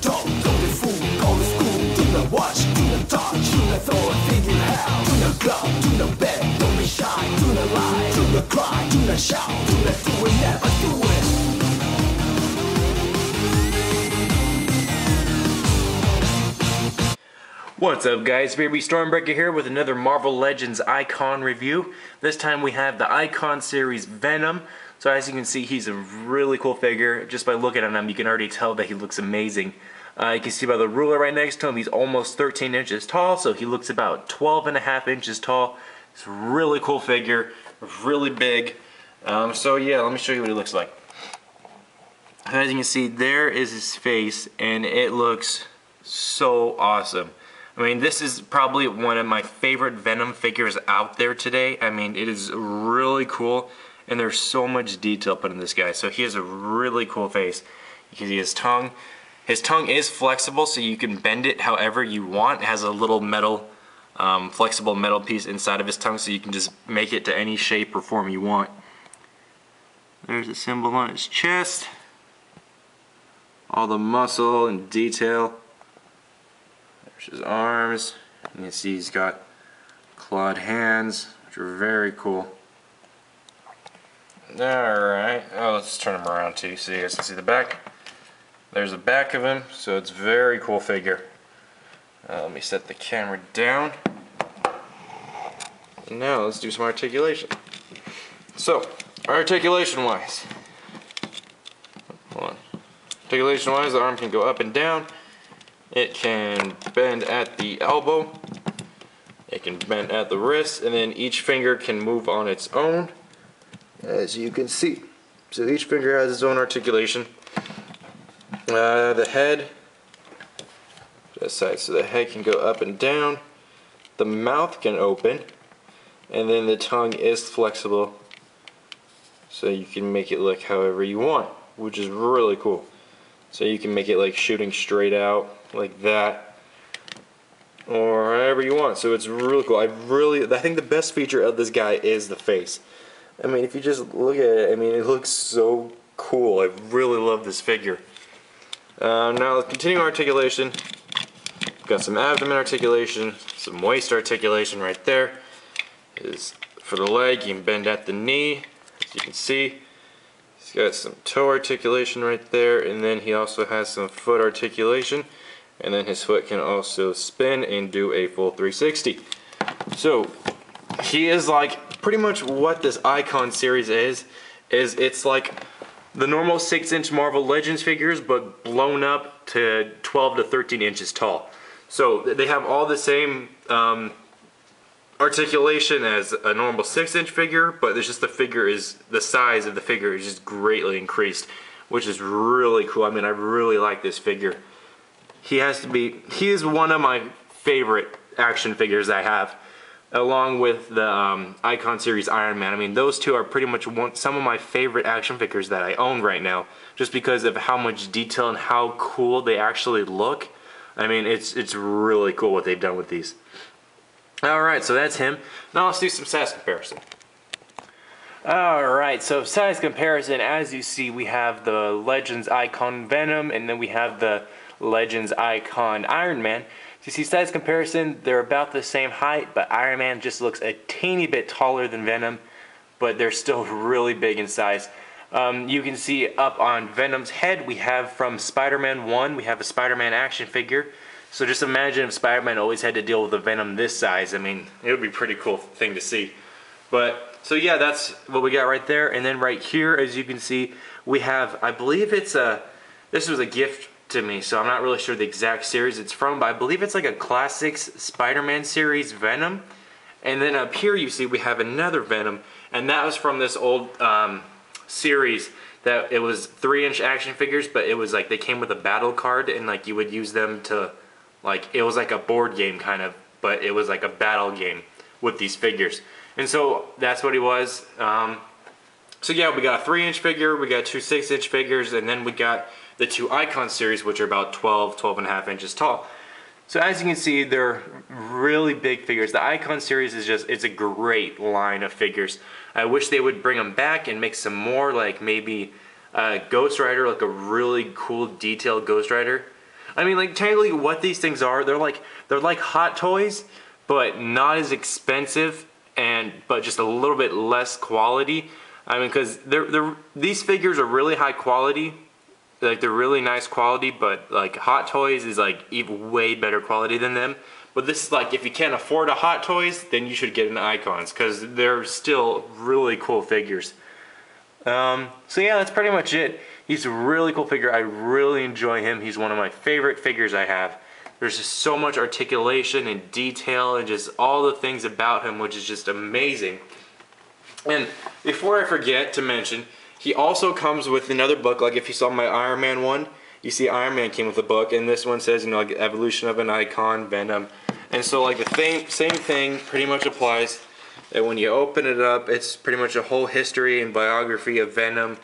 talk, don't be fool, go to school. Do not watch, do not touch, do not throw a thing in hell. Do not club, do not beg, don't be shy. Do not lie, do not cry, do not shout. Do not do it, never do it. What's up guys, Baby Stormbreaker here with another Marvel Legends Icon review. This time we have the Icon series Venom. So as you can see, he's a really cool figure. Just by looking at him, you can already tell that he looks amazing. You can see by the ruler right next to him, he's almost 13 inches tall, so he looks about 12.5 inches tall. It's a really cool figure, really big. So yeah, let me show you what he looks like. As you can see, there is his face, and it looks so awesome. I mean, this is probably one of my favorite Venom figures out there today. I mean, it is really cool, and there's so much detail put in this guy. So he has a really cool face. You can see his tongue. His tongue is flexible, so you can bend it however you want. It has a little metal, flexible metal piece inside of his tongue, so you can just make it to any shape or form you want. There's a symbol on his chest. All the muscle and detail. His arms. You can see he's got clawed hands, which are very cool. Alright, let's turn him around too so you guys can see the back. There's the back of him, so it's a very cool figure. Let me set the camera down. And now let's do some articulation. So, articulation wise. Hold on. Articulation wise, the arm can go up and down. It can bend at the elbow, it can bend at the wrist, and then each finger can move on its own, as you can see. So each finger has its own articulation. The head, this side, so the head can go up and down, the mouth can open, and then the tongue is flexible, so you can make it look however you want, which is really cool. So you can make it like shooting straight out, like that, or however you want. So it's really cool. I think the best feature of this guy is the face. I mean, if you just look at it, I mean, it looks so cool. I really love this figure. Now let's continue articulation. Got some abdomen articulation, some waist articulation right there. Is for the leg, you can bend at the knee, as you can see. He's got some toe articulation right there, and then he also has some foot articulation, and then his foot can also spin and do a full 360. So he is like pretty much what this Icon series is it's like the normal 6-inch Marvel Legends figures, but blown up to 12 to 13 inches tall. So they have all the same articulation as a normal 6-inch figure, but it's just the size of the figure is just greatly increased, which is really cool. I mean, I really like this figure. He is one of my favorite action figures I have, along with the Icon series Iron Man. I mean, those two are pretty much some of my favorite action figures that I own right now, just because of how much detail and how cool they actually look. I mean, it's really cool what they've done with these. Alright, so that's him. Now let's do some size comparison. Alright, so size comparison, as you see, we have the Legends Icon Venom, and then we have the Legends Icon Iron Man. So you see size comparison, they're about the same height, but Iron Man just looks a teeny bit taller than Venom, but they're still really big in size. You can see up on Venom's head, we have from Spider-Man 1, we have a Spider-Man action figure. So just imagine if Spider-Man always had to deal with a Venom this size. I mean, it would be a pretty cool thing to see. But, so yeah, that's what we got right there. And then right here, as you can see, we have, I believe this was a gift to me, so I'm not really sure the exact series it's from, but I believe it's like a Classics Spider-Man series Venom. And then up here you see we have another Venom, and that was from this old series that it was 3-inch action figures, but it was like they came with a battle card, and like you would use them to, like, it was like a board game kind of, but it was like a battle game with these figures. And so that's what he was. So yeah, we got a 3-inch figure, we got 2 6-inch figures, and then we got the 2 Icon series, which are about 12.5 inches tall. So as you can see, they're really big figures. The Icon series is it's a great line of figures. I wish they would bring them back and make some more, like maybe Ghost Rider, like a really cool detailed Ghost Rider. I mean, like, technically what these things are, they're like Hot Toys, but not as expensive, but just a little bit less quality. I mean, because these figures are really high quality, like they're really nice quality, but like Hot Toys is like even way better quality than them. But this is like, if you can't afford a Hot Toys, then you should get an Icons, because they're still really cool figures. So yeah, that's pretty much it. He's a really cool figure. I really enjoy him. He's one of my favorite figures I have. There's just so much articulation and detail and just all the things about him, which is just amazing. And before I forget to mention, he also comes with another book. Like if you saw my Iron Man one, you see Iron Man came with a book, and this one says, you know, like Evolution of an Icon, Venom. And so like the same thing pretty much applies. And when you open it up, it's pretty much a whole history and biography of Venom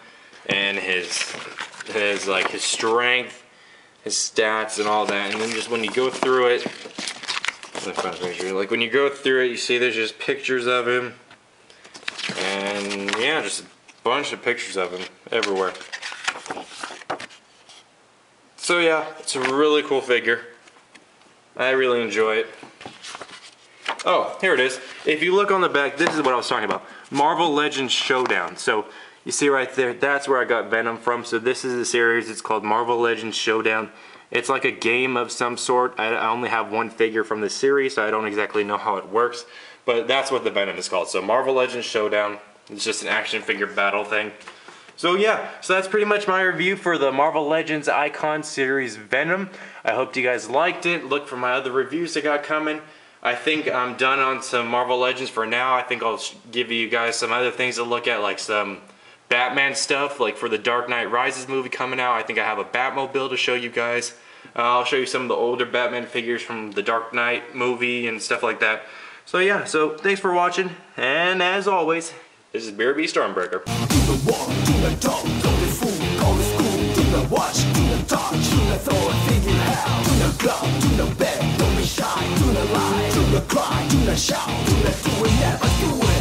and his strength, his stats, and all that. And then just when you go through it, like when you go through it, you see there's just pictures of him, and yeah, just a bunch of pictures of him everywhere. So yeah, it's a really cool figure. I really enjoy it. Oh, here it is. If you look on the back, this is what I was talking about. Marvel Legends Showdown. So you see right there, that's where I got Venom from. So this is the series. It's called Marvel Legends Showdown. It's like a game of some sort. I only have one figure from the series, so I don't exactly know how it works. But that's what the Venom is called. So Marvel Legends Showdown. It's just an action figure battle thing. So yeah, so that's pretty much my review for the Marvel Legends Icon series Venom. I hope you guys liked it. Look for my other reviews I got coming. I think I'm done on some Marvel Legends for now. I think I'll give you guys some other things to look at, like some Batman stuff, like for the Dark Knight Rises movie coming out. I think I have a Batmobile to show you guys. I'll show you some of the older Batman figures from the Dark Knight movie and stuff like that. So yeah, so thanks for watching, and as always, this is Beer B Stormbreaker. Do the walk, do the talk, go to food, go to school, do the watch, do the talk, do the throw and figure out, do the club, do the bed, don't be shy, do the lie, do the cry, do the shout, do the do it, never do it.